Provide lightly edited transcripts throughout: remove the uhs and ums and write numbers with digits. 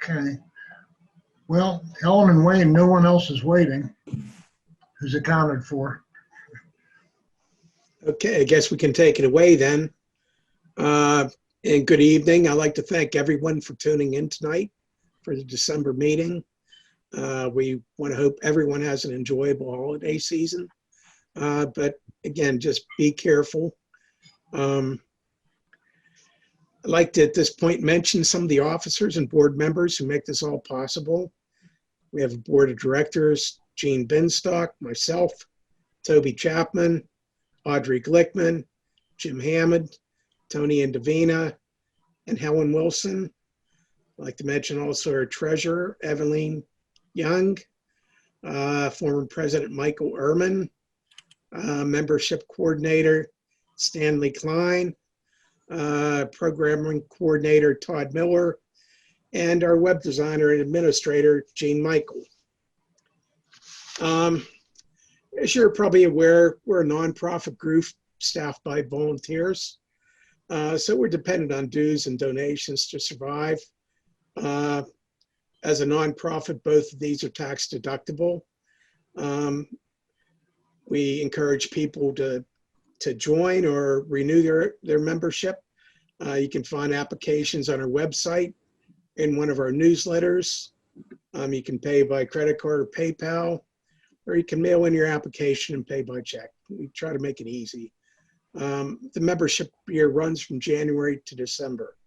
Okay. Well, Helen and Wayne, no one else is waiting who's accounted for. Okay, I guess we can take it away then. And good evening. I'd like to thank everyone for tuning in tonight for the December meeting. We want to hope everyone has an enjoyable holiday season. But again, just be careful. I'd like to at this point mention some of the officers and board members who make this all possible. We have a board of directors, Gene Binstock, myself, Toby Chapman, Audrey Glickman, Jim Hammond, Tony Indovina, and Helen Wilson. I'd like to mention also our treasurer, Evelyn Young, former President Michael Ehrman, membership coordinator, Stanley Klein, programming coordinator, Todd Miller, and our web designer and administrator, Gene Michael. As you're probably aware, we're a nonprofit group staffed by volunteers. So we're dependent on dues and donations to survive. As a nonprofit, both of these are tax deductible. We encourage people to join or renew their membership. You can find applications on our website, in one of our newsletters. You can pay by credit card or PayPal, or you can mail in your application and pay by check. We try to make it easy. The membership year runs from January to December.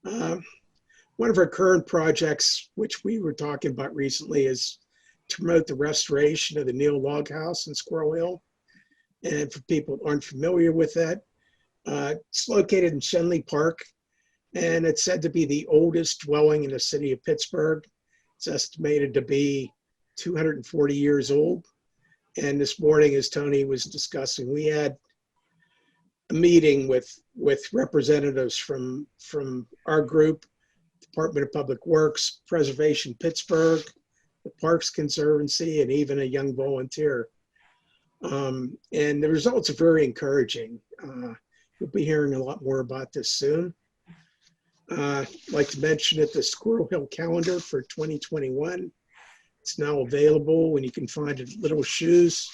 One of our current projects, which we were talking about recently, is to promote the restoration of the Neal log house in Squirrel Hill. And for people who aren't familiar with that, it's located in Shenley Park, and it's said to be the oldest dwelling in the city of Pittsburgh. It's estimated to be 240 years old. And this morning, as Tony was discussing, we had a meeting with representatives from our group, Department of Public Works, Preservation Pittsburgh, the Parks Conservancy, and even a young volunteer. And the results are very encouraging. You'll be hearing a lot more about this soon. I'd like to mention that the Squirrel Hill calendar for 2021, it's now available, and you can find it at Little Shoes,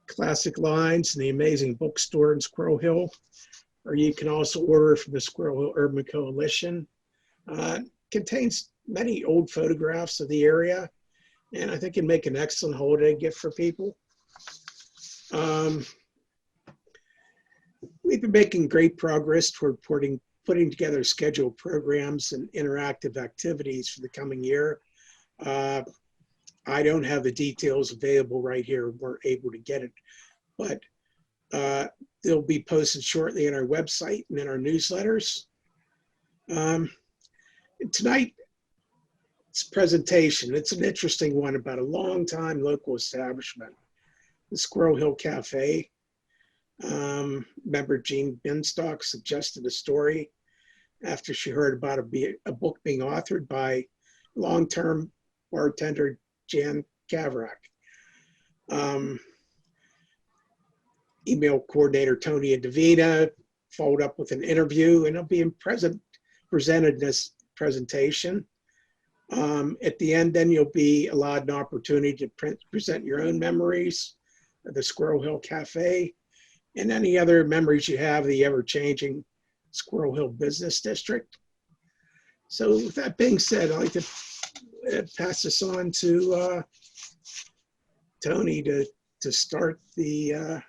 Classic Lines, and the Amazing Bookstore in Squirrel Hill, or you can also order from the Squirrel Hill Urban Coalition. Contains many old photographs of the area, and I think it'd make an excellent holiday gift for people. We've been making great progress toward putting together scheduled programs and interactive activities for the coming year. I don't have the details available right here. We're able to get it, but they'll be posted shortly on our website and in our newsletters. Tonight's presentation, it's an interesting one about a long-time local establishment, the Squirrel Hill Cafe. Member Gene Binstock suggested a story after she heard about a book being authored by long-term bartender Jan Cavrak. Email coordinator Tony Indovina followed up with an interview, and it'll be presented in this presentation. At the end, then you'll be allowed an opportunity to present your own memories of the Squirrel Hill Cafe and any other memories you have of the ever-changing Squirrel Hill Business District. So with that being said, I'd like to pass this on to Tony to start the...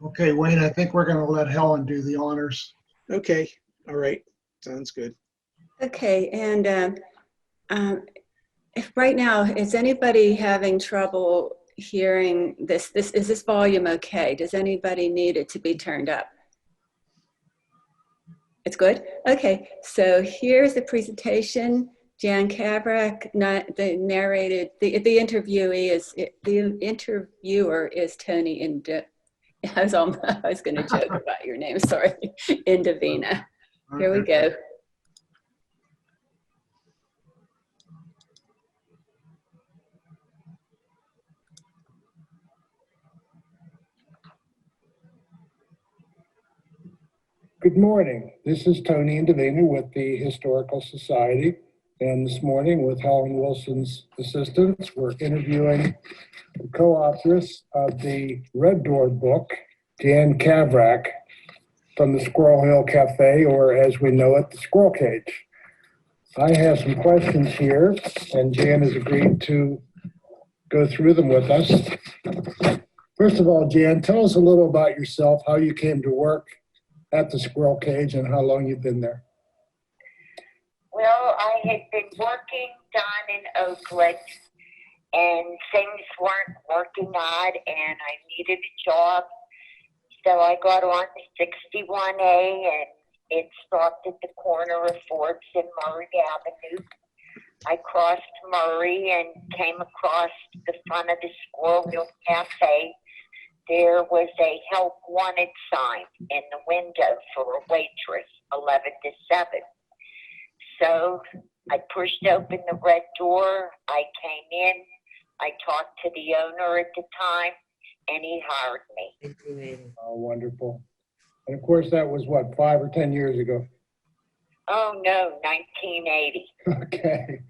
Okay, Wayne, I think we're going to let Helen do the honors. Okay, all right, sounds good. Okay, and if right now, is anybody having trouble hearing this? Is this volume okay? Does anybody need it to be turned up? It's good? Okay, so here's the presentation. Jan Cavrak, the interviewer is Tony I was going to joke about your name, sorry, Indovina. Here we go. Good morning. This is Tony Indovina with the Historical Society. And this morning, with Helen Wilson's assistance, we're interviewing the co-authoress of the Red Door book, Jan Cavrak, from the Squirrel Hill Cafe, or as we know it, the Squirrel Cage. I have some questions here, and Jan has agreed to go through them with us. First of all, Jan, tell us a little about yourself, how you came to work at the Squirrel Cage, and how long you've been there. Well, I had been working down in Oakland, and things weren't working out, and I needed a job. So I got on the 61A, and it stopped at the corner of Forbes and Murray Avenue. I crossed Murray and came across the front of the Squirrel Hill Cafe. There was a help wanted sign in the window for a waitress, 11 to 7. So I pushed open the red door. I came in. I talked to the owner at the time, and he hired me. Oh, wonderful. And of course, that was what, 5 or 10 years ago? Oh, no, 1980. Okay.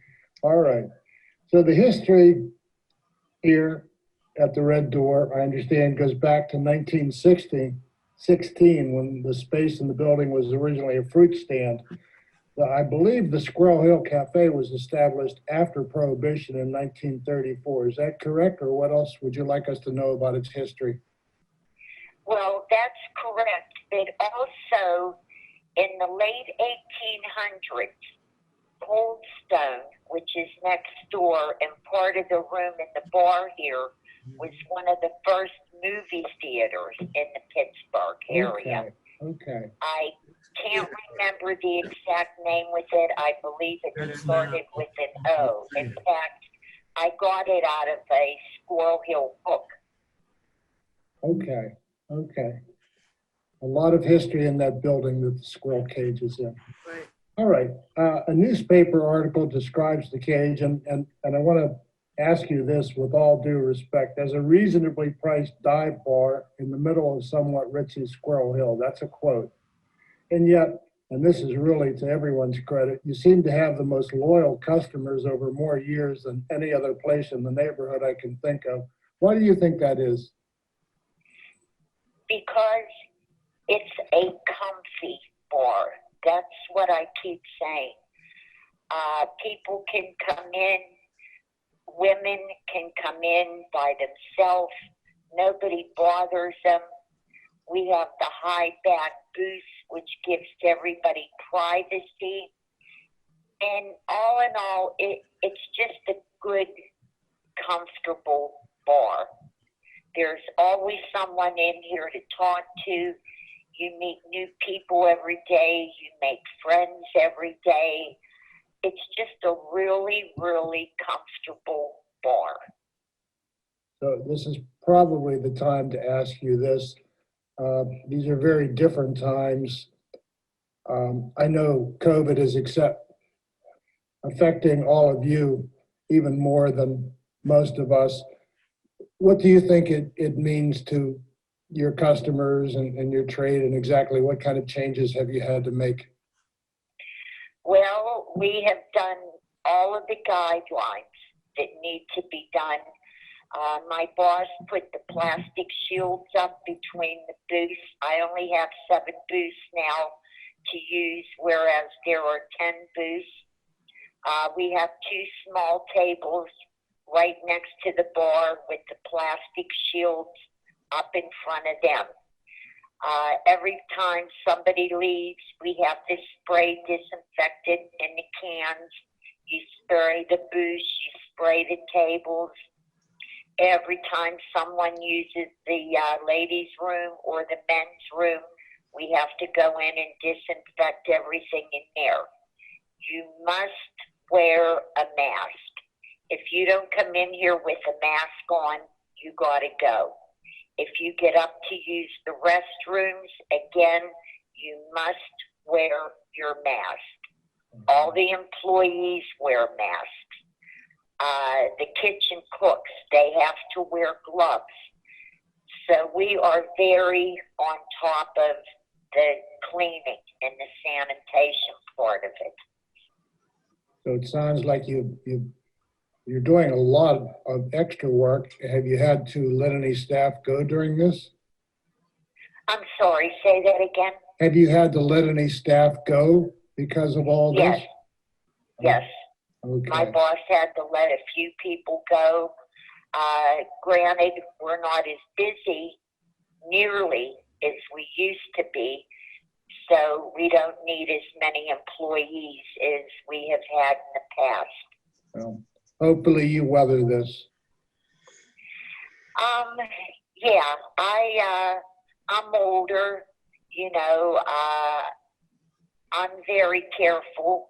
All right. So the history here at the Red Door, I understand, goes back to 1916, when the space in the building was originally a fruit stand. I believe the Squirrel Hill Cafe was established after Prohibition in 1934. Is that correct, or what else would you like us to know about its history? Well, that's correct. But also, in the late 1800s, Coldstone, which is next door and part of the room in the bar here, was one of the first movie theaters in the Pittsburgh area. Okay. I can't remember the exact name with it. I believe it started with an O. In fact, I got it out of a Squirrel Hill book. Okay. A lot of history in that building that the Squirrel Cage is in. Right. All right. A newspaper article describes the cage, and I want to ask you this with all due respect. As a reasonably priced dive bar in the middle of somewhat ritzy Squirrel Hill, that's a quote. And yet, and this is really to everyone's credit, you seem to have the most loyal customers over more years than any other place in the neighborhood I can think of. Why do you think that is? Because it's a comfy bar. That's what I keep saying. People can come in. Women can come in by themselves. Nobody bothers them. We have the high back booth, which gives everybody privacy. And all in all, it's just a good, comfortable bar. There's always someone in here to talk to. You meet new people every day. You make friends every day. It's just a really, really comfortable bar. So this is probably the time to ask you this. These are very different times. I know COVID is affecting all of you even more than most of us. What do you think it means to your customers and your trade, and exactly what kind of changes have you had to make? Well, we have done all of the guidelines that need to be done. My boss put the plastic shields up between the booths. I only have 7 booths now to use, whereas there are 10 booths. We have 2 small tables right next to the bar with the plastic shields up in front of them. Every time somebody leaves, we have to spray disinfectant in the cans. You spray the booths, you spray the tables. Every time someone uses the ladies' room or the men's room, we have to go in and disinfect everything in there. You must wear a mask. If you don't come in here with a mask on, you gotta go. If you get up to use the restrooms, again, you must wear your mask. All the employees wear masks. The kitchen cooks, they have to wear gloves. So we are very on top of the cleaning and the sanitation part of it. So it sounds like you're doing a lot of extra work. Have you had to let any staff go during this? I'm sorry, say that again? Have you had to let any staff go because of all this? Yes. Yes. Okay. My boss had to let a few people go. Granted, we're not as busy nearly as we used to be, so we don't need as many employees as we have had in the past. Well, hopefully you weather this. Yeah, I'm older, you know, I'm very careful.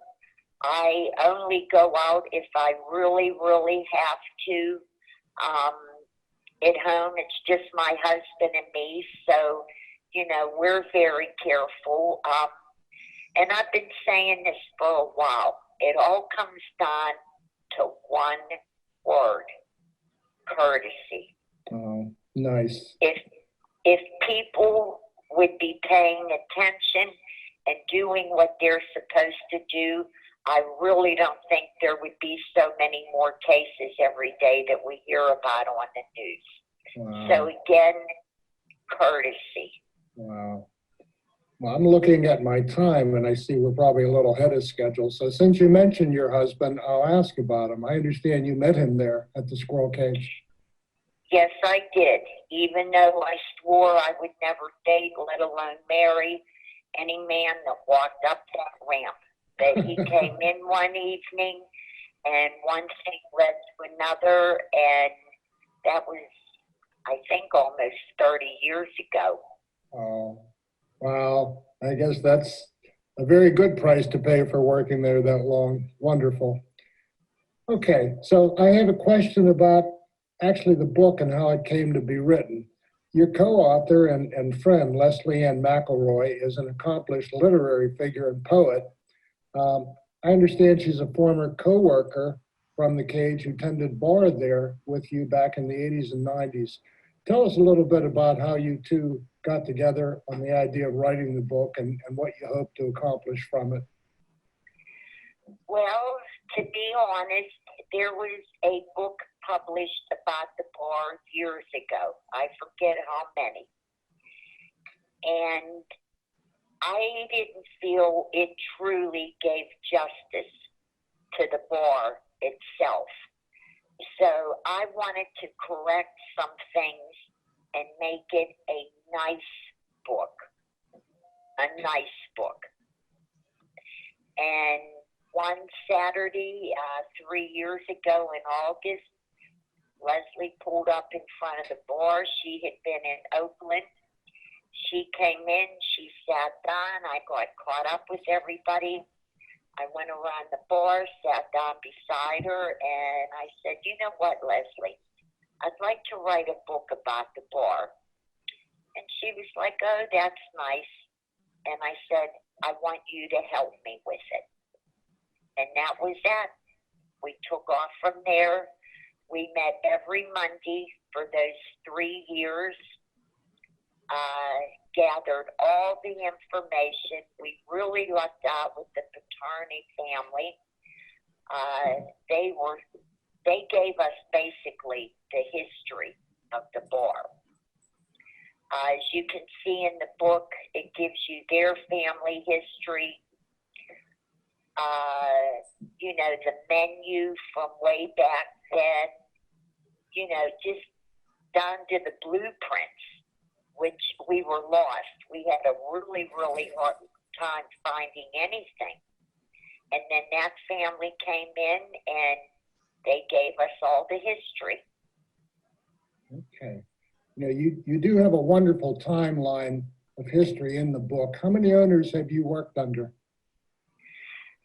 I only go out if I really, really have to. At home, it's just my husband and me, so, you know, we're very careful. And I've been saying this for a while. It all comes down to one word: courtesy. Oh, nice. If people would be paying attention and doing what they're supposed to do, I really don't think there would be so many more cases every day that we hear about on the news. Wow. So again, courtesy. Wow. Well, I'm looking at my time and I see we're probably a little ahead of schedule. So since you mentioned your husband, I'll ask about him. I understand you met him there at the Squirrel Cage. Yes, I did. Even though I swore I would never date, let alone marry, any man that walked up that ramp. But he came in one evening, and one thing led to another, and that was, I think, almost 30 years ago. Oh, wow. I guess that's a very good price to pay for working there that long. Wonderful. Okay, so I have a question about actually the book and how it came to be written. Your co-author and friend, Leslie McIlroy, is an accomplished literary figure and poet. I understand she's a former co-worker from the Cage who tended bar there with you back in the 80s and 90s. Tell us a little bit about how you two got together on the idea of writing the book and what you hope to accomplish from it. Well, to be honest, there was a book published about the bar years ago. I forget how many. And I didn't feel it truly gave justice to the bar itself. So I wanted to correct some things and make it a nice book. A nice book. And one Saturday, 3 years ago in August, Leslie pulled up in front of the bar. She had been in Oakland. She came in, she sat down, I got caught up with everybody. I went around the bar, sat down beside her, and I said, you know what, Leslie, I'd like to write a book about the bar. And she was like, oh, that's nice. And I said, I want you to help me with it. And that was that. We took off from there. We met every Monday for those 3 years. Gathered all the information. We really lucked out with the Paterni family. They gave us basically the history of the bar. As you can see in the book, it gives you their family history. You know, the menu from way back then. You know, just down to the blueprints, which we were lost. We had a really, really hard time finding anything. And then that family came in and they gave us all the history. Okay. You know, you do have a wonderful timeline of history in the book. How many owners have you worked under?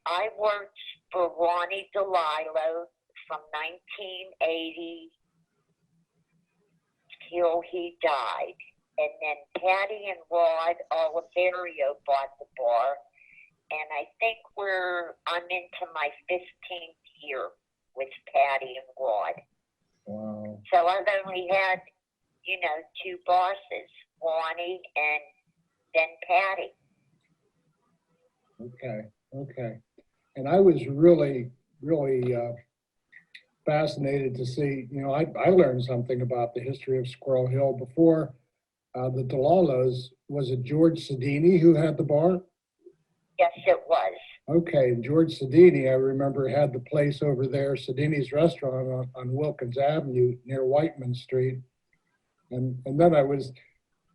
I worked for Ronnie DeLillo from 1980 till he died. And then Patty and Rod Oliverio bought the bar. And I think I'm into my 15th year with Patty and Rod. Wow. So I've only had, you know, 2 bosses, Ronnie and then Patty. Okay. And I was really fascinated to see, I learned something about the history of Squirrel Hill before the Delalos. Was it George Sedini who had the bar? Yes, it was. Okay, George Sedini, I remember, had the place over there, Sedini's Restaurant on Wilkins Avenue near Whiteman Street. And then I was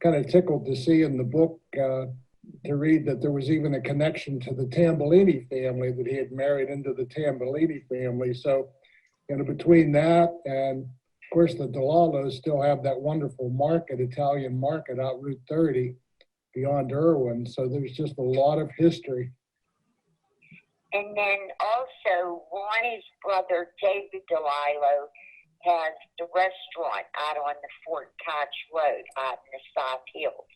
kind of tickled to see in the book, to read that there was even a connection to the Tambellini family, that he had married into the Tambellini family. So, between that and, of course, the Delalos still have that wonderful market, Italian market out Route 30 beyond Irwin. So there's just a lot of history. And then also, Ronnie's brother, David DeLillo, has the restaurant out on the Fort Koch Road out in the South Hills.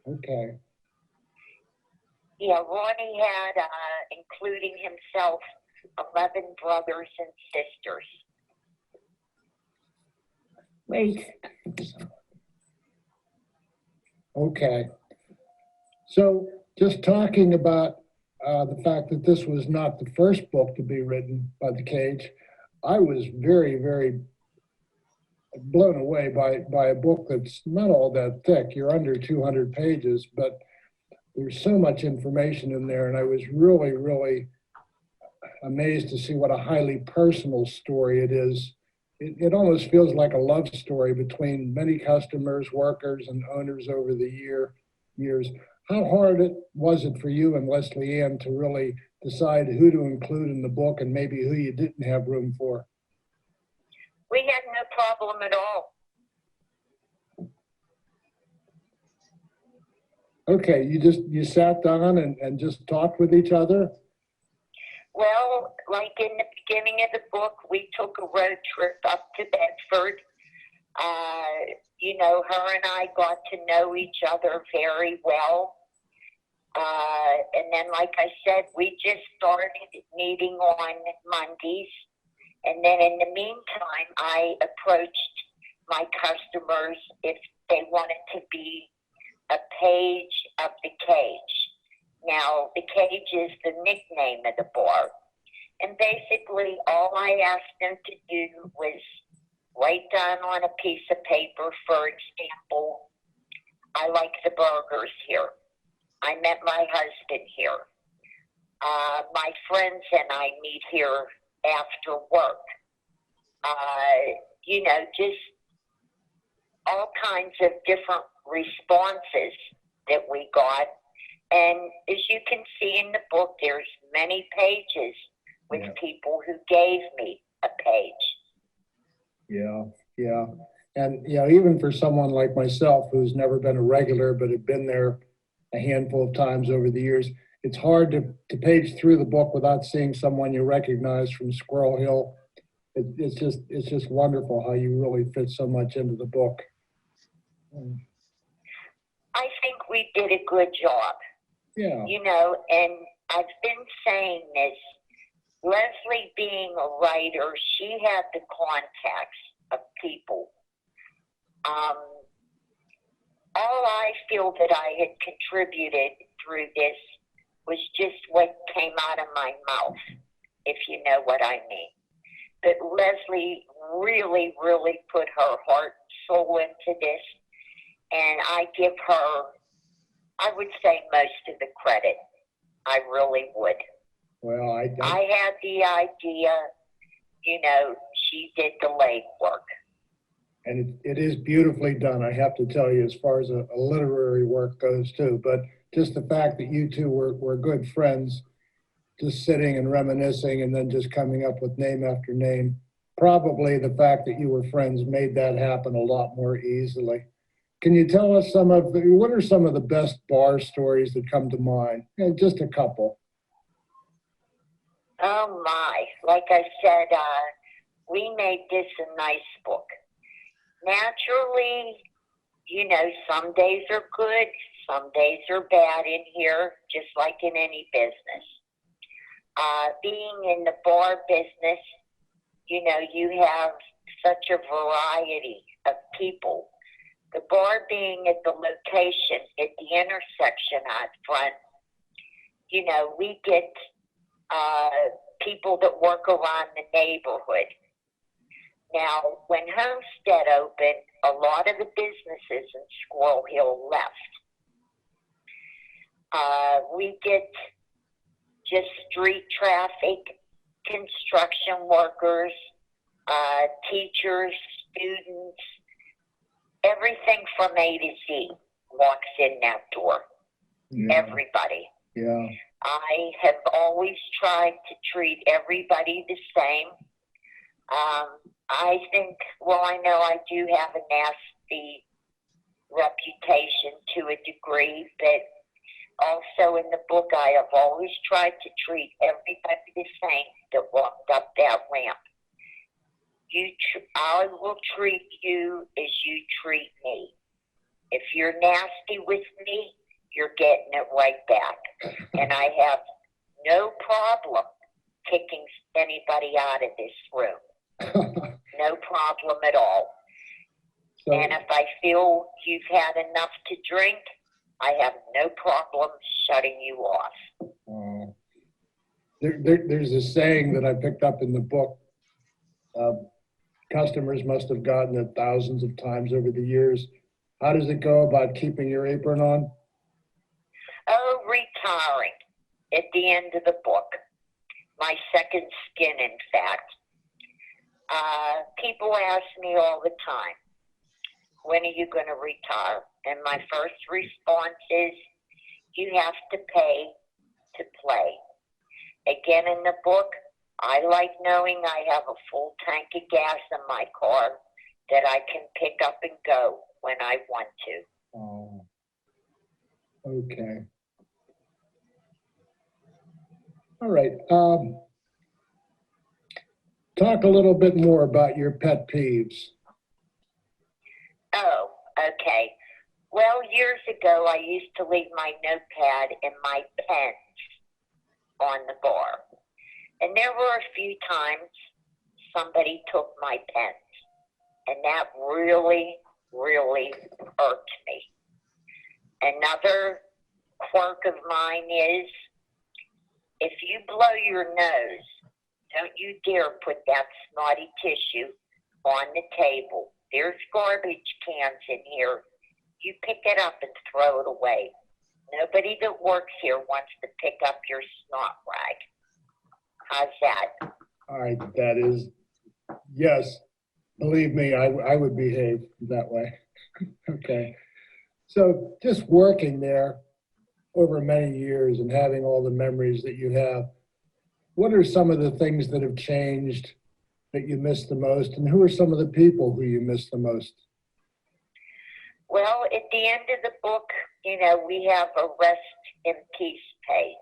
Okay. Yeah, Ronnie had, including himself, 11 brothers and sisters. Wait. Okay. So just talking about the fact that this was not the first book to be written by the Cage, I was very, very blown away by a book that's not all that thick. You're under 200 pages, but there's so much information in there. And I was really, really amazed to see what a highly personal story it is. It almost feels like a love story between many customers, workers, and owners over the years. How hard was it for you and Leslie Ann to really decide who to include in the book and maybe who you didn't have room for? We had no problem at all. Okay, you sat down and just talked with each other? Well, like in the beginning of the book, we took a road trip up to Bedford. Her and I got to know each other very well. And then, like I said, we just started meeting on Mondays. And then in the meantime, I approached my customers if they wanted to be a page of the Cage. Now, the Cage is the nickname of the bar. And basically, all I asked them to do was write down on a piece of paper, for example, I like the burgers here. I met my husband here. My friends and I meet here after work. Just all kinds of different responses that we got. And as you can see in the book, there's many pages with people who gave me a page. Yeah. And, even for someone like myself who's never been a regular but had been there a handful of times over the years, it's hard to page through the book without seeing someone you recognize from Squirrel Hill. It's just wonderful how you really fit so much into the book. I think we did a good job. Yeah. And I've been saying this, Leslie being a writer, she had the contacts of people. All I feel that I had contributed through this was just what came out of my mouth, if you know what I mean. But Leslie really, really put her heart and soul into this, and I give her, I would say, most of the credit. I really would. Well, I had the idea, she did the legwork. And it is beautifully done, I have to tell you, as far as a literary work goes too. But just the fact that you two were good friends, just sitting and reminiscing and then just coming up with name after name, probably the fact that you were friends made that happen a lot more easily. Can you tell us what are some of the best bar stories that come to mind? Just a couple. Oh my, like I said, we made this a nice book. Naturally, some days are good, some days are bad in here, just like in any business. Being in the bar business, you have such a variety of people The bar being at the location at the intersection out front, you know, we get people that work around the neighborhood. Now, when Homestead opened, a lot of the businesses in Squirrel Hill left. We get just street traffic, construction workers, teachers, students, everything from A to Z walks in that door. Yeah. Everybody. Yeah. I have always tried to treat everybody the same. I think, well, I know I do have a nasty reputation to a degree, but also in the book, I have always tried to treat everybody the same that walked up that ramp. I will treat you as you treat me. If you're nasty with me, you're getting it right back. And I have no problem kicking anybody out of this room. No problem at all. So, And if I feel you've had enough to drink, I have no problem shutting you off. there's a saying that I picked up in the book. Customers must have gotten it thousands of times over the years. How does it go about keeping your apron on? Oh, retiring at the end of the book. My second skin, in fact. People ask me all the time, when are you going to retire? And my first response is, you have to pay to play. Again, in the book, I like knowing I have a full tank of gas in my car that I can pick up and go when I want to. Oh, okay. All right. Talk a little bit more about your pet peeves. Oh, okay. Well, years ago, I used to leave my notepad and my pens on the bar. And there were a few times somebody took my pens. And that really, really irked me. Another quirk of mine is, if you blow your nose, don't you dare put that snotty tissue on the table. There's garbage cans in here. You pick it up and throw it away. Nobody that works here wants to pick up your snot rag. How's that? All right, that is, yes, believe me, I would behave that way. Okay. So just working there over many years and having all the memories that you have, what are some of the things that have changed that you miss the most, and who are some of the people who you miss the most? Well, at the end of the book, you know, we have a rest in peace page.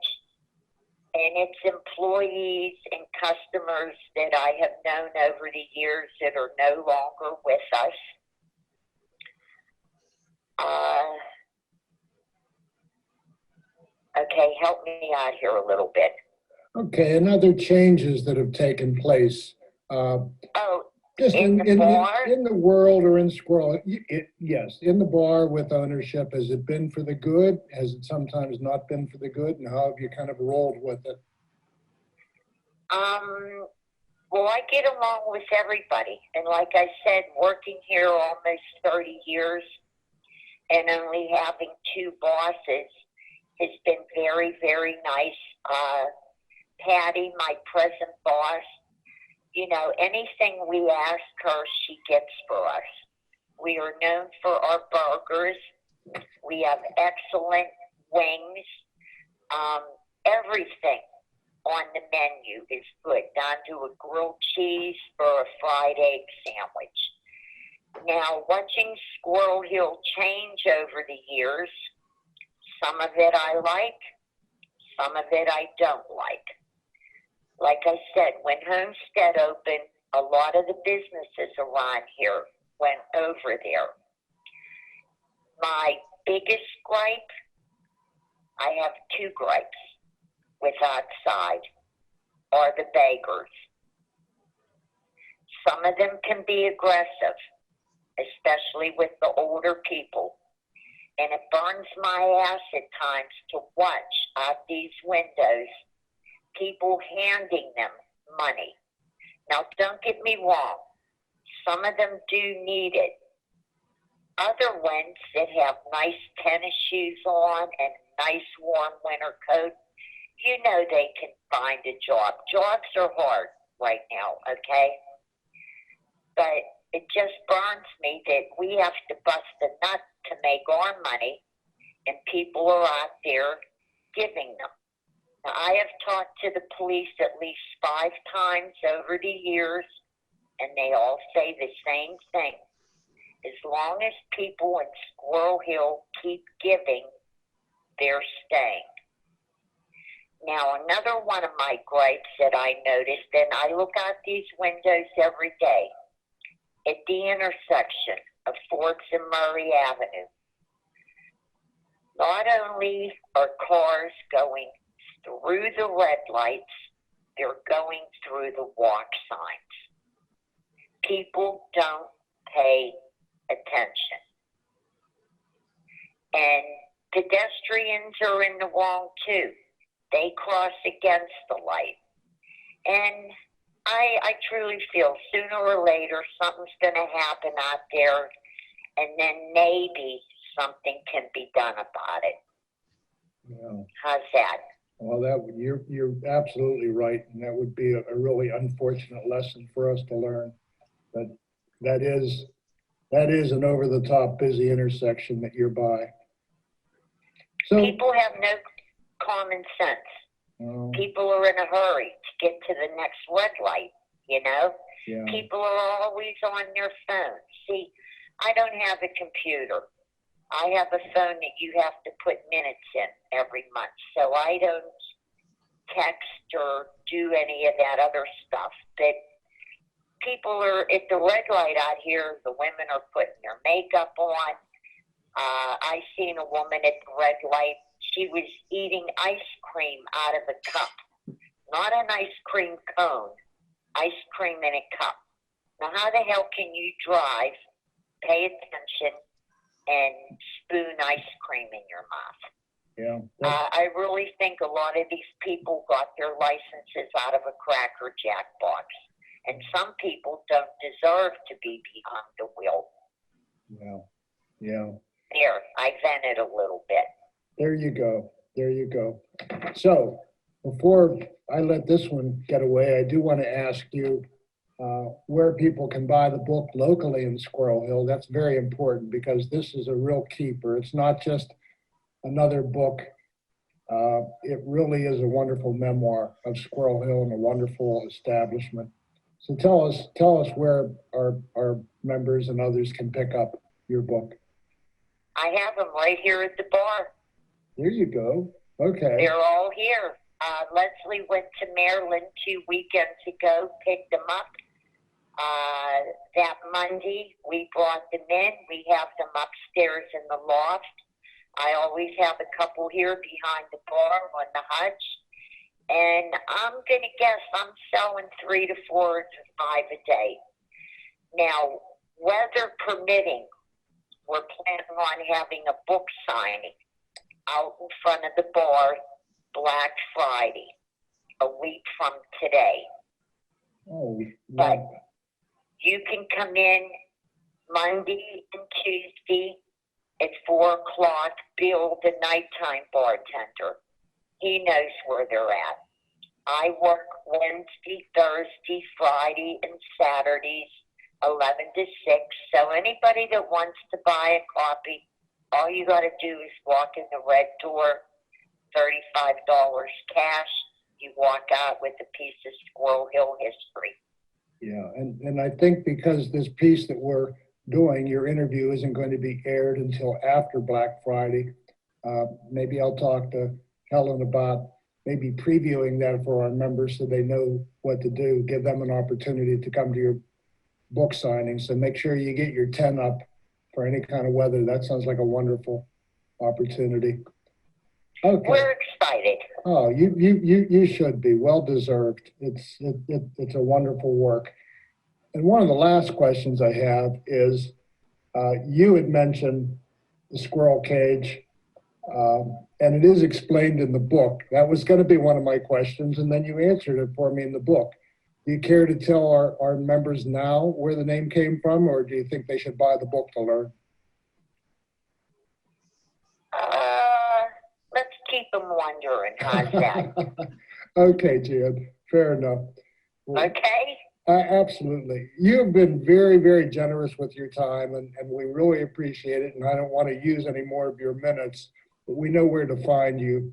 And it's employees and customers that I have known over the years that are no longer with us. Okay, help me out here a little bit. Okay, and other changes that have taken place. Oh, Just in the bar? in the world or in Squirrel, yes, in the bar with ownership, has it been for the good? Has it sometimes not been for the good? And how have you kind of rolled with it? well, I get along with everybody. And like I said, working here almost 30 years and only having two bosses has been very, very nice. Patty, my present boss, you know, anything we ask her, she gets for us. We are known for our burgers. We have excellent wings. Everything on the menu is good, down to a grilled cheese or a fried egg sandwich. Now, watching Squirrel Hill change over the years, some of it I like, some of it I don't like. Like I said, when Homestead opened, a lot of the businesses around here went over there. My biggest gripe, I have two gripes with outside, are the beggars. Some of them can be aggressive, especially with the older people. And it burns my ass at times to watch out these windows, people handing them money. Now, don't get me wrong. Some of them do need it. Other ones that have nice tennis shoes on and nice warm winter coat, you know they can find a job. Jobs are hard right now, okay? But it just burns me that we have to bust a nut to make our money, and people are out there giving them. Now, I have talked to the police at least 5 times over the years, and they all say the same thing. As long as people in Squirrel Hill keep giving, they're staying. Now, another one of my gripes that I noticed, and I look out these windows every day, at the intersection of Forbes and Murray Avenue, not only are cars going through the red lights, they're going through the walk signs. People don't pay attention. And pedestrians are in the wrong too. They cross against the light. And I truly feel sooner or later something's going to happen out there, and then maybe something can be done about it. Yeah. How's that? Well, you're absolutely right, and that would be a really unfortunate lesson for us to learn. But that is an over-the-top busy intersection that you're by. So People have no common sense. People are in a hurry to get to the next red light, you know? yeah, People are always on their phone. See, I don't have a computer. I have a phone that you have to put minutes in every month. So I don't text or do any of that other stuff. But people are at the red light out here. The women are putting their makeup on. I seen a woman at the red light. She was eating ice cream out of a cup. Not an ice cream cone. Ice cream in a cup. Now, how the hell can you drive, pay attention, and spoon ice cream in your mouth? yeah. I really think a lot of these people got their licenses out of a Cracker Jack box. And some people don't deserve to be behind the wheel. Yeah. There, I vented a little bit. There you go. There you go. So before I let this one get away, I do want to ask you where people can buy the book locally in Squirrel Hill. That's very important because this is a real keeper. It's not just another book. It really is a wonderful memoir of Squirrel Hill and a wonderful establishment. So tell us where our members and others can pick up your book. I have them right here at the bar. There you go. Okay. They're all here. Leslie went to Maryland 2 weekends ago, picked them up. That Monday, we brought them in. We have them upstairs in the loft. I always have a couple here behind the bar on the hutch. And I'm going to guess I'm selling 3 to 4 to 5 a day. Now, weather permitting, we're planning on having a book signing out in front of the bar Black Friday, a week from today. Oh, But wow. you can come in Monday and Tuesday at 4 o'clock. Bill, the nighttime bartender, he knows where they're at. I work Wednesday, Thursday, Friday, and Saturdays, 11 to 6. So anybody that wants to buy a copy, all you got to do is walk in the red door, $35 cash. You walk out with a piece of Squirrel Hill history. Yeah, and I think because this piece that we're doing, your interview isn't going to be aired until after Black Friday. Maybe I'll talk to Helen about maybe previewing that for our members so they know what to do, give them an opportunity to come to your book signing. So make sure you get your 10 up for any kind of weather. That sounds like a wonderful opportunity. Okay. We're excited. Oh, you should be. Well deserved. It's a wonderful work. And one of the last questions I have is, You had mentioned the squirrel cage, and it is explained in the book. That was going to be one of my questions, and then you answered it for me in the book. Do you care to tell our members now where the name came from, or do you think they should buy the book to learn? Let's keep them wondering. How's that? Okay, Jan, fair enough. Well, Okay? absolutely. You've been very, very generous with your time, and we really appreciate it. And I don't want to use any more of your minutes, but we know where to find you.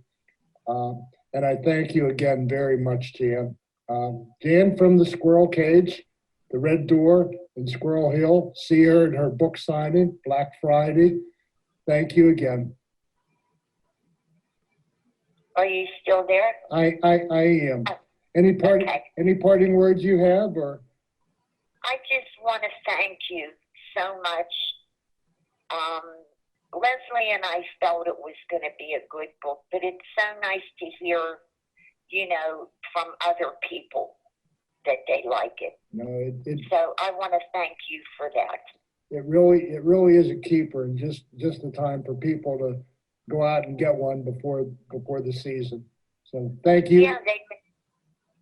And I thank you again very much, Jan. Jan from the Squirrel Cage, the Red Door in Squirrel Hill. See her at her book signing, Black Friday. Thank you again. Are you still there? I am. Any parting words you have, or? I just want to thank you so much. Leslie and I felt it was going to be a good book, but it's so nice to hear, from other people that they like it. No, so I want to thank you for that. It really is a keeper, and just the time for people to go out and get one before the season. So thank you. Yeah,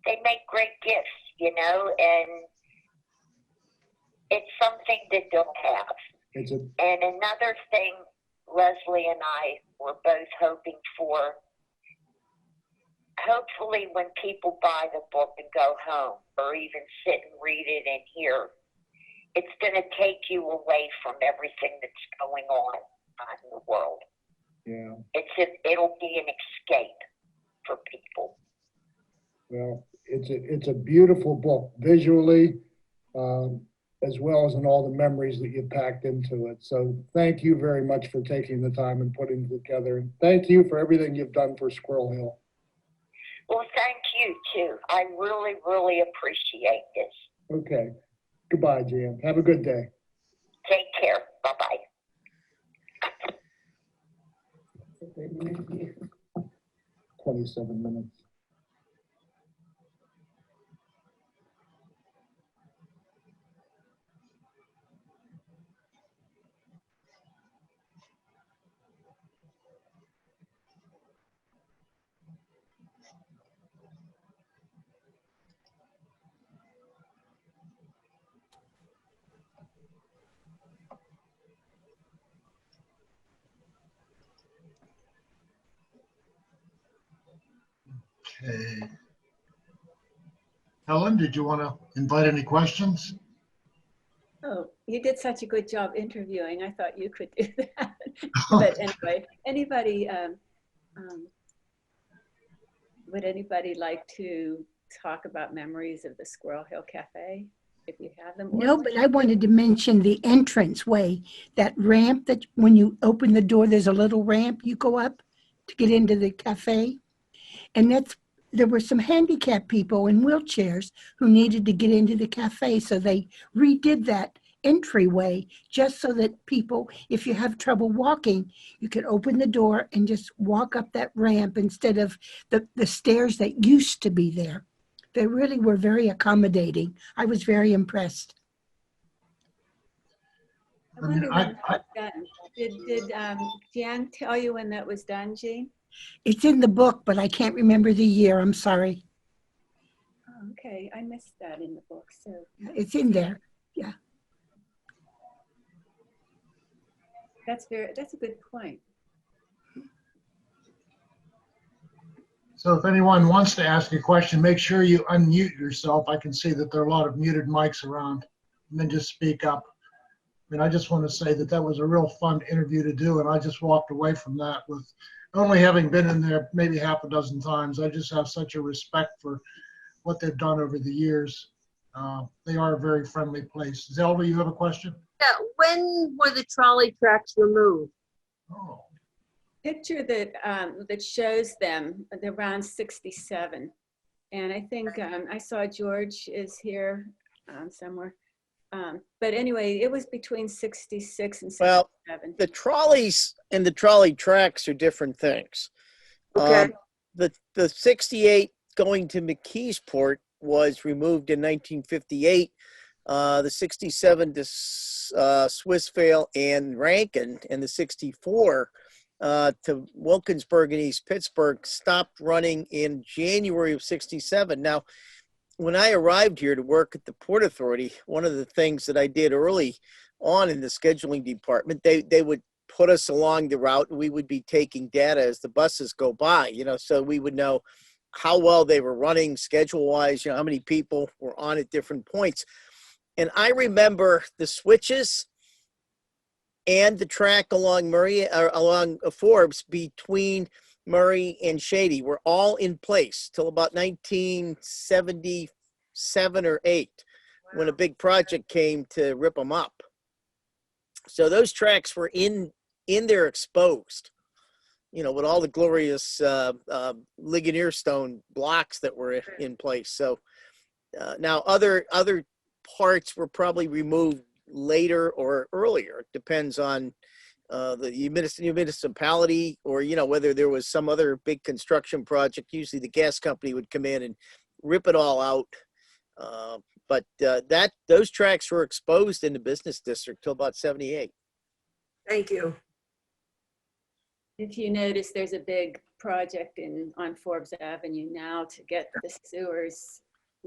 they make great gifts, and it's something that they'll have. And another thing Leslie and I were both hoping for, hopefully when people buy the book and go home or even sit and read it in here, it's going to take you away from everything that's going on in the world. Yeah. It'll be an escape for people. Well, it's a beautiful book visually, as well as in all the memories that you packed into it. So thank you very much for taking the time and putting it together. And thank you for everything you've done for Squirrel Hill. Well, thank you too. I really, really appreciate this. Okay. Goodbye, Jan. Have a good day. Take care. Bye-bye. 27 minutes. Okay. Helen, did you want to invite any questions? Oh, you did such a good job interviewing. I thought you could do that. But anyway, would anybody like to talk about memories of the Squirrel Hill Cafe, if you have them? No, but I wanted to mention the entrance way, that ramp that when you open the door, there's a little ramp you go up to get into the cafe. And there were some handicapped people in wheelchairs who needed to get into the cafe. So they redid that entryway just so that people, if you have trouble walking, you could open the door and just walk up that ramp instead of the stairs that used to be there. They really were very accommodating. I was very impressed. I wonder when that was done. Did Jan tell you when that was done, Jean? It's in the book, but I can't remember the year. I'm sorry. Oh, okay, I missed that in the book. So It's in there. Yeah. that's a good point. So if anyone wants to ask a question, make sure you unmute yourself. I can see that there are a lot of muted mics around, and then just speak up. I mean, I just want to say that was a real fun interview to do, and I just walked away from that with only having been in there maybe half a dozen times. I just have such a respect for what they've done over the years. They are a very friendly place. Zelda, you have a question? Yeah, when were the trolley tracks removed? Oh, Picture that shows them, they're around 67. And I think I saw George is here somewhere. But anyway, it was between 66 and 67. Well, the trolleys and the trolley tracks are different things. Okay. The 68 going to McKeesport was removed in 1958 the 67 to Swissvale and Rankin, and the 64 to Wilkinsburg and East Pittsburgh stopped running in January of 67. Now, when I arrived here to work at the Port Authority, one of the things that I did early on in the scheduling department, they would put us along the route, and we would be taking data as the buses go by, so we would know how well they were running schedule-wise, how many people were on at different points. And I remember the switches and the track along along Forbes between Murray and Shady were all in place till about 1977 or 8, when a big project came to rip them up. So those tracks were in there exposed, with all the glorious Ligonier stone blocks that were in place. So now other parts were probably removed later or earlier. It depends on the municipality, or whether there was some other big construction project. Usually the gas company would come in and rip it all out. But those tracks were exposed in the business district till about 78. Thank you. If you notice, there's a big project on Forbes Avenue now to get the sewers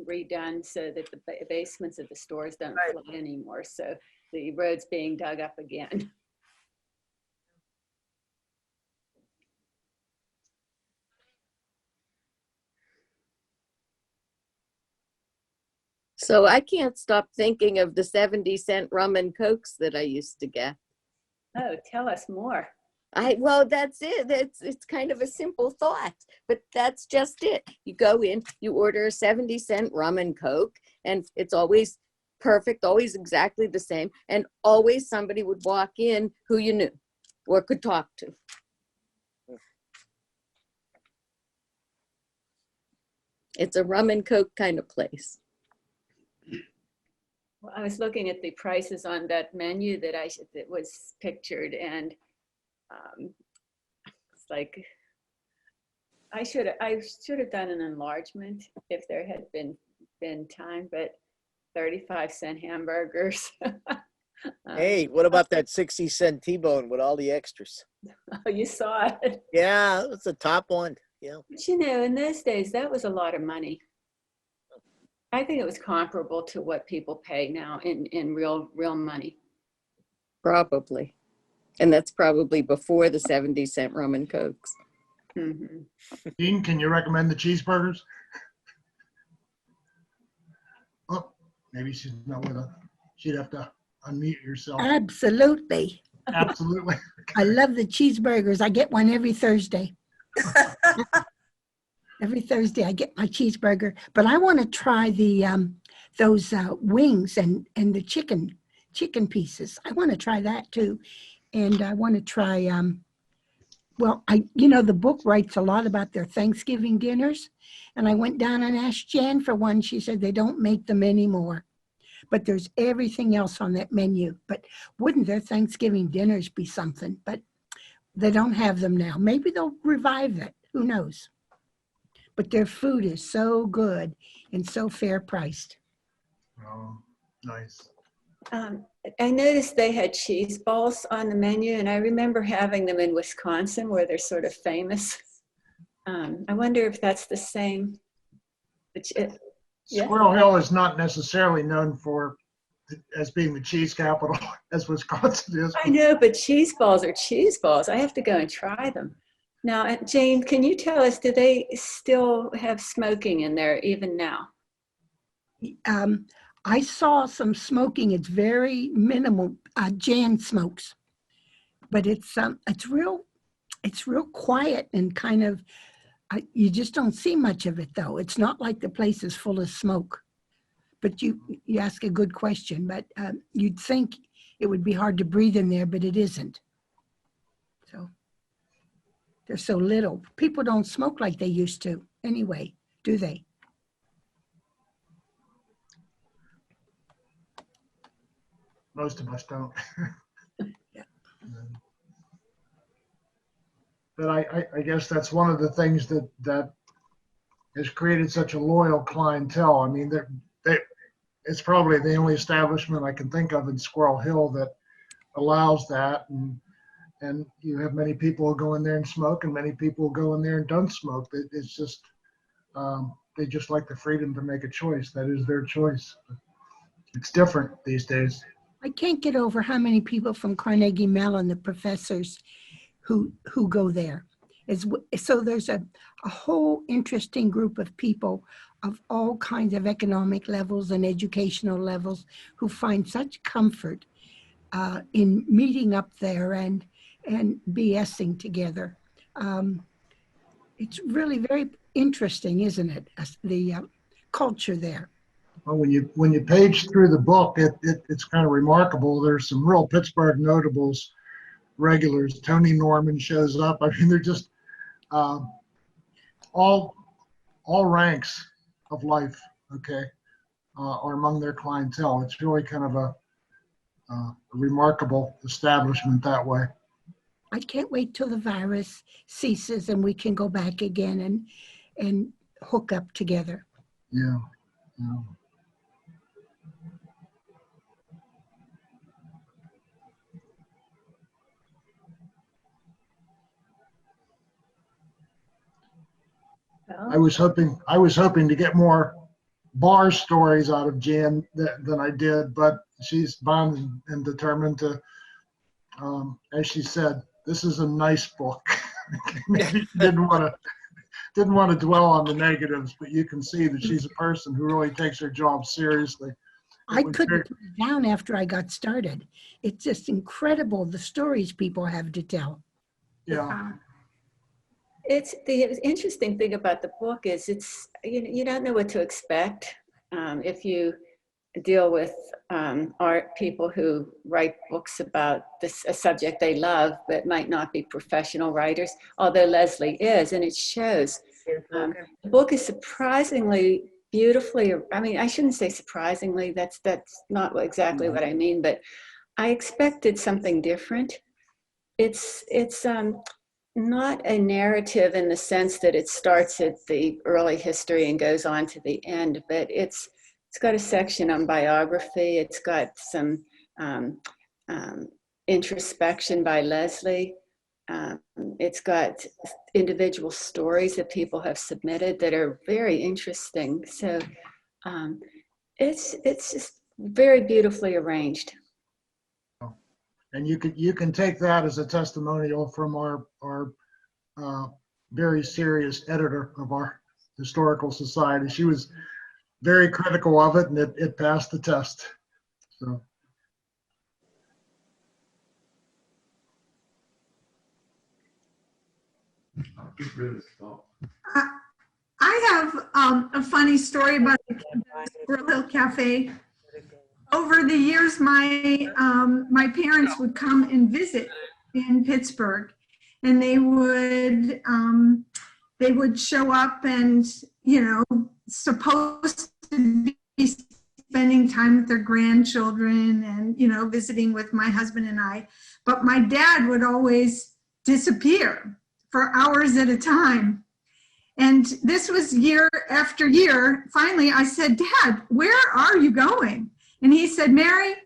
redone so that the basements of the stores don't Right. flood anymore. So the road's being dug up again. So I can't stop thinking of the 70-cent rum and cokes that I used to get. Oh, tell us more. Well, that's it. It's kind of a simple thought, but that's just it. You go in, you order a 70-cent rum and coke, and it's always perfect, always exactly the same, and always somebody would walk in who you knew or could talk to. It's a rum and coke kind of place. Well, I was looking at the prices on that menu that was pictured, and it's like I should have done an enlargement if there had been time, but 35-cent hamburgers. Hey, what about that 60-cent T-bone with all the extras? Oh, you saw it. Yeah, that's the top one. Yeah. But in those days, that was a lot of money. I think it was comparable to what people pay now in real money. Probably. And that's probably before the 70-cent rum and cokes. Mm-hmm. Dean, can you recommend the cheeseburgers? Oh, maybe she's not with us. She'd have to unmute yourself. Absolutely. Absolutely. I love the cheeseburgers. I get one every Thursday. Every Thursday I get my cheeseburger, but I want to try those wings and the chicken pieces. I want to try that too. And I want to try, the book writes a lot about their Thanksgiving dinners. And I went down and asked Jan for one. She said they don't make them anymore. But there's everything else on that menu. But wouldn't their Thanksgiving dinners be something? But they don't have them now. Maybe they'll revive that. Who knows? But their food is so good and so fair priced. Oh, nice. I noticed they had cheese balls on the menu, and I remember having them in Wisconsin where they're sort of famous. I wonder if that's the same. Yeah. Squirrel Hill is not necessarily known as being the cheese capital as Wisconsin is. I know, but cheese balls are cheese balls. I have to go and try them. Now, Jane, can you tell us, do they still have smoking in there even now? I saw some smoking. It's very minimal. Jan smokes, but it's real quiet and kind of, you just don't see much of it though. It's not like the place is full of smoke. But you ask a good question, but you'd think it would be hard to breathe in there, but it isn't. So there's so little. People don't smoke like they used to anyway, do they? Most of us don't. Yeah. But I guess that's one of the things that has created such a loyal clientele. I mean, it's probably the only establishment I can think of in Squirrel Hill that allows that. And you have many people who go in there and smoke, and many people who go in there and don't smoke. It's just, they just like the freedom to make a choice. That is their choice. It's different these days. I can't get over how many people from Carnegie Mellon, the professors who go there. So there's a whole interesting group of people of all kinds of economic levels and educational levels who find such comfort in meeting up there and BSing together. It's really very interesting, isn't it? The culture there. Well, when you page through the book, it's kind of remarkable. There's some real Pittsburgh notables, regulars. Tony Norman shows up. I mean, they're just all ranks of life, okay, are among their clientele. It's really kind of a remarkable establishment that way. I can't wait till the virus ceases and we can go back again and hook up together. Yeah. Yeah. I was hoping to get more bar stories out of Jan than I did, but she's bound and determined to, as she said, this is a nice book. Maybe she didn't want to dwell on the negatives, but you can see that she's a person who really takes her job seriously. I couldn't put it down after I got started. It's just incredible the stories people have to tell. Yeah. It's the interesting thing about the book is you don't know what to expect if you deal with art people who write books about a subject they love but might not be professional writers, although Leslie is, and it shows. The book is surprisingly beautifully, I mean, I shouldn't say surprisingly, that's not exactly what I mean, but I expected something different. It's not a narrative in the sense that it starts at the early history and goes on to the end, but it's got a section on biography. It's got some introspection by Leslie. It's got individual stories that people have submitted that are very interesting. So it's just very beautifully arranged. And you can take that as a testimonial from our very serious editor of our historical society. She was very critical of it, and it passed the test. So. I have a funny story about the Squirrel Hill Cafe. Over the years, my parents would come and visit in Pittsburgh, and they would show up and, supposed to be spending time with their grandchildren and, visiting with my husband and I. But my dad would always disappear for hours at a time. And this was year after year. Finally, I said, Dad, where are you going? And he said, Mary,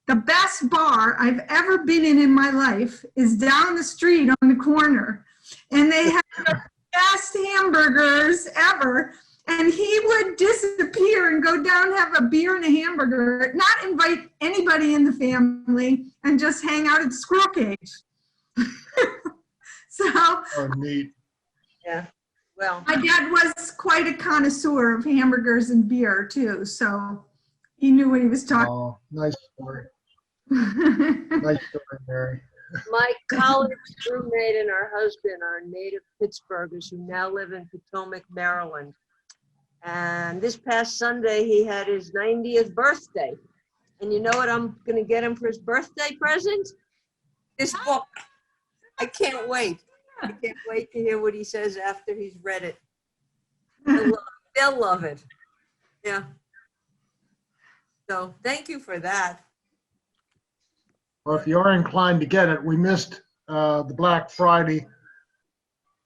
the best bar I've ever been in my life is down the street on the corner. And they have the best hamburgers ever. And he would disappear and go down, have a beer and a hamburger, not invite anybody in the family, and just hang out at the squirrel cage. So, oh, neat. Yeah. Well, my dad was quite a connoisseur of hamburgers and beer too, so he knew what he was talking. Oh, nice story. Nice story, Mary. my college roommate and her husband are native Pittsburghers who now live in Potomac, Maryland. And this past Sunday, he had his 90th birthday. And you know what I'm going to get him for his birthday present? This book. I can't wait. I can't wait to hear what he says after he's read it. They'll love it. Yeah. So thank you for that. Well, if you are inclined to get it, we missed the Black Friday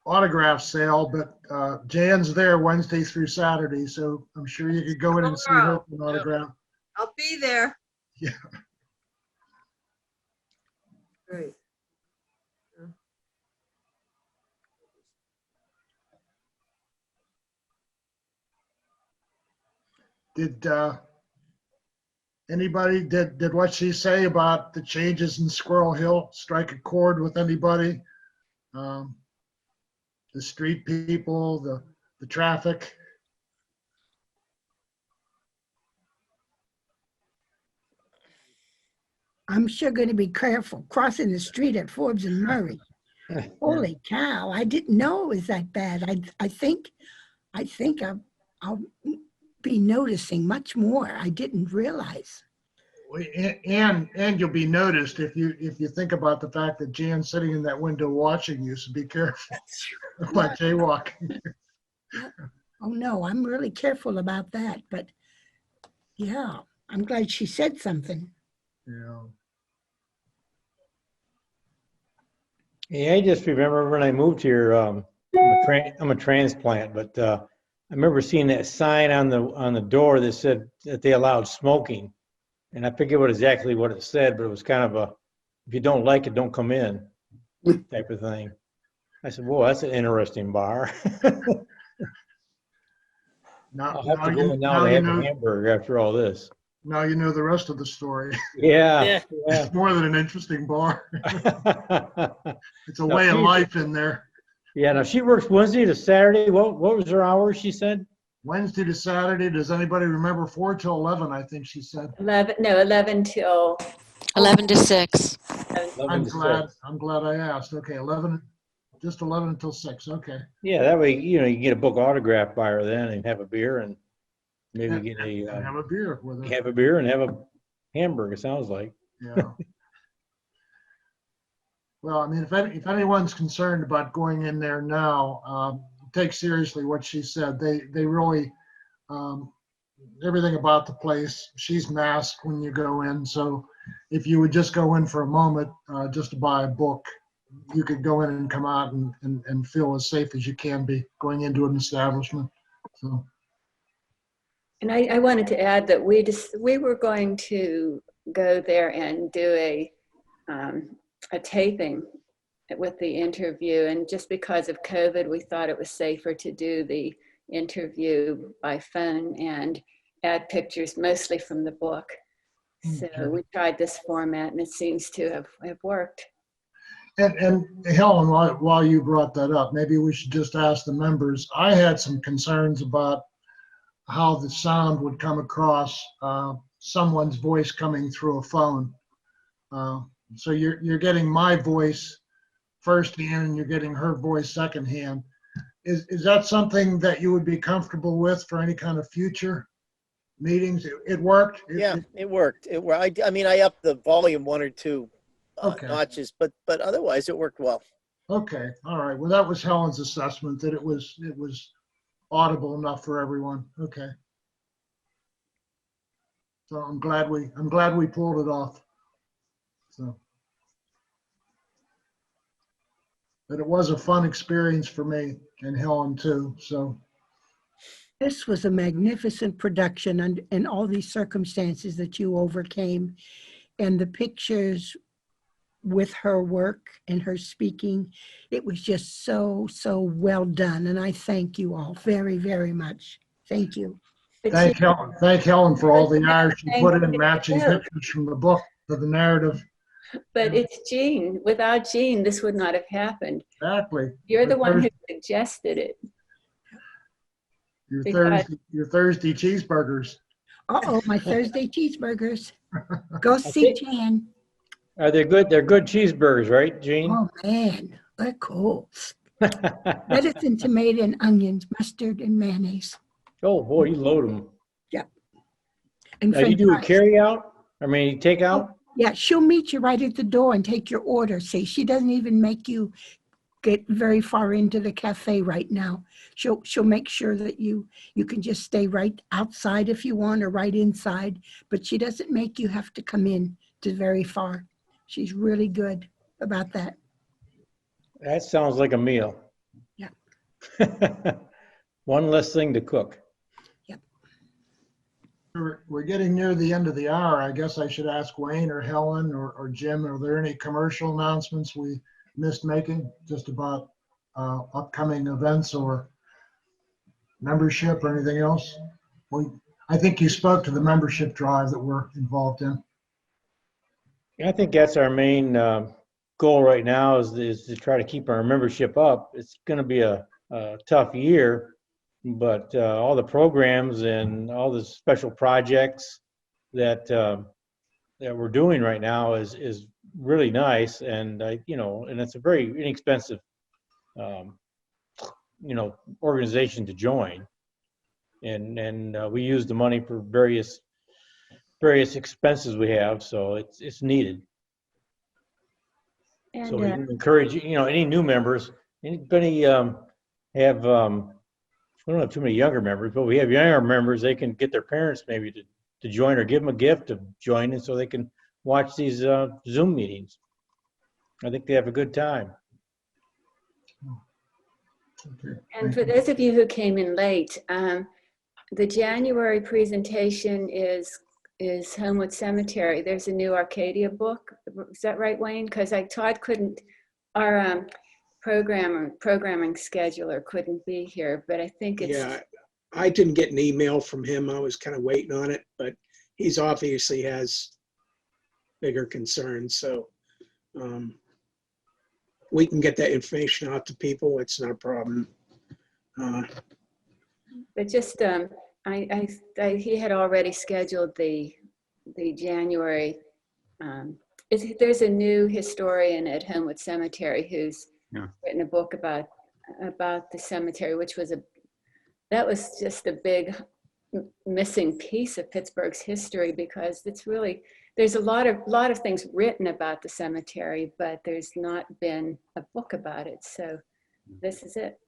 autograph sale, but Jan's there Wednesday through Saturday, so I'm sure you could go in and see her for an autograph. I'll be there. Yeah. Great. Did anybody, did what she say about the changes in Squirrel Hill strike a chord with anybody? Um, the street people, the traffic? I'm sure going to be careful crossing the street at Forbes and Murray. Holy cow! I didn't know it was that bad. I think I'll be noticing much more. I didn't realize. And you'll be noticed if you think about the fact that Jan's sitting in that window watching you, so be careful about jaywalking. Oh no, I'm really careful about that. But yeah, I'm glad she said something. Yeah. Yeah, I just remember when I moved here, I'm a transplant, but I remember seeing that sign on the door that said that they allowed smoking. And I forget exactly what it said, but it was kind of if you don't like it, don't come in type of thing. I said, whoa, that's an interesting bar. I'll have to go in now to have a hamburger after all this. Now you know the rest of the story. Yeah. It's more than an interesting bar. It's a way of life in there. Yeah, now she works Wednesday to Saturday. What was her hours, she said? Wednesday to Saturday. Does anybody remember 4 till 11, I think she said. 11 till 11 to 6. I'm glad I asked. Okay, 11 until 6. Okay. Yeah, that way, you get a book autograph by her then and have a beer and maybe have a beer with her. Have a beer and have a hamburger, sounds like. Yeah. Well, I mean, if anyone's concerned about going in there now, take seriously what she said. They really, everything about the place, she's masked when you go in. So if you would just go in for a moment, just to buy a book, you could go in and come out and feel as safe as you can be going into an establishment. So. And I wanted to add that we were going to go there and do a taping with the interview, and just because of COVID, we thought it was safer to do the interview by phone and add pictures mostly from the book. So we tried this format, and it seems to have worked. And Helen, while you brought that up, maybe we should just ask the members. I had some concerns about how the sound would come across someone's voice coming through a phone. So you're getting my voice firsthand and you're getting her voice secondhand. Is that something that you would be comfortable with for any kind of future meetings? It worked? It worked. I mean, I upped the volume 1 or 2 notches, but otherwise it worked well. Okay, all right. Well, that was Helen's assessment, that it was audible enough for everyone. Okay. So I'm glad we pulled it off. So, but it was a fun experience for me and Helen too. So This was a magnificent production and all these circumstances that you overcame, and the pictures with her work and her speaking, it was just so well done. And I thank you all very, very much. Thank you. Thank Helen for all the hours she put in matching pictures from the book to the narrative. But it's Jean. Without Jean, this would not have happened. Exactly. You're the one who suggested it. Your Thursday cheeseburgers. Uh-oh, my Thursday cheeseburgers. Go see Jan. Are they good? They're good cheeseburgers, right, Jean? Oh, man, they're cool. Medicine, tomato, and onions, mustard, and mayonnaise. Oh, boy, you load them. Yep. And now, you do a carry out? I mean, take out? Oh, yeah, she'll meet you right at the door and take your order. See, she doesn't even make you get very far into the cafe right now. She'll make sure that you can just stay right outside if you want, or right inside, but she doesn't make you have to come in to very far. She's really good about that. That sounds like a meal. Yeah. One less thing to cook. Yep. We're getting near the end of the hour. I guess I should ask Wayne or Helen or Jim, are there any commercial announcements we missed making just about upcoming events or membership or anything else? I think you spoke to the membership drive that we're involved in. I think that's our main goal right now is to try to keep our membership up. It's going to be a tough year, but all the programs and all the special projects that that we're doing right now is really nice, and and it's a very inexpensive organization to join, and we use the money for various expenses we have, so it's needed. And So we encourage any new members, anybody we don't have too many younger members, but we have younger members, they can get their parents maybe to join or give them a gift of joining so they can watch these Zoom meetings. I think they have a good time. Okay, And for those of you who came in late, the January presentation is Homewood Cemetery. There's a new Arcadia book. Is that right, Wayne? Because Todd couldn't, our programming scheduler couldn't be here, but I think it's. Yeah, I didn't get an email from him. I was kind of waiting on it, but he's obviously has bigger concerns. So we can get that information out to people. It's not a problem. But just, he had already scheduled the January. There's a new historian at Homewood Cemetery who's written a book about the cemetery, which was that was just a big missing piece of Pittsburgh's history, because it's really, there's a lot of things written about the cemetery, but there's not been a book about it. So this is it.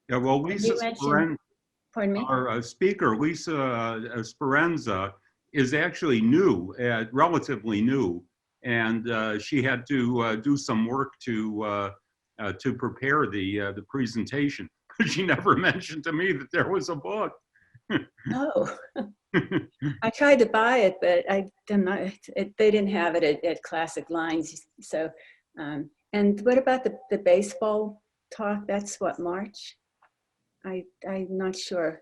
Yeah, well, Lisa Sperenza, pardon me? our speaker, Lisa Sperenza, is actually new, relatively new, and she had to do some work to prepare the presentation. She never mentioned to me that there was a book. Oh, I tried to buy it, but they didn't have it at Classic Lines. So, and what about the baseball talk? That's what, March? I'm not sure.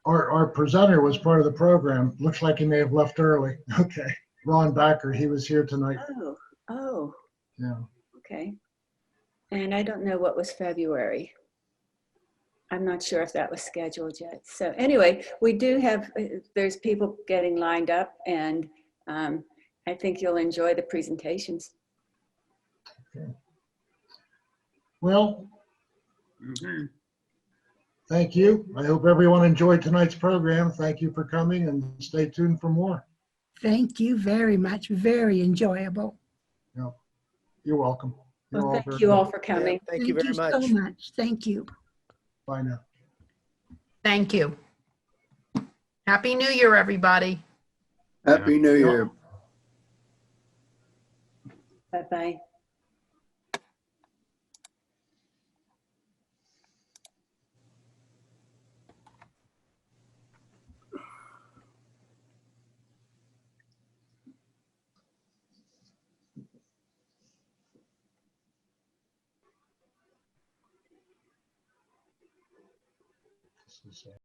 Our presenter was part of the program. Looks like he may have left early. Okay. Ron Backer, he was here tonight. Oh. Yeah. Okay. And I don't know what was February. I'm not sure if that was scheduled yet. So anyway, we do have, there's people getting lined up, and I think you'll enjoy the presentations. Okay. Well, thank you. I hope everyone enjoyed tonight's program. Thank you for coming, and stay tuned for more. Thank you very much. Very enjoyable. Yeah. You're welcome. Well, thank you all for coming. Yeah, thank you very much. So much. Thank you. Bye now. Thank you. Happy New Year, everybody. Happy New Year. Bye-bye. This is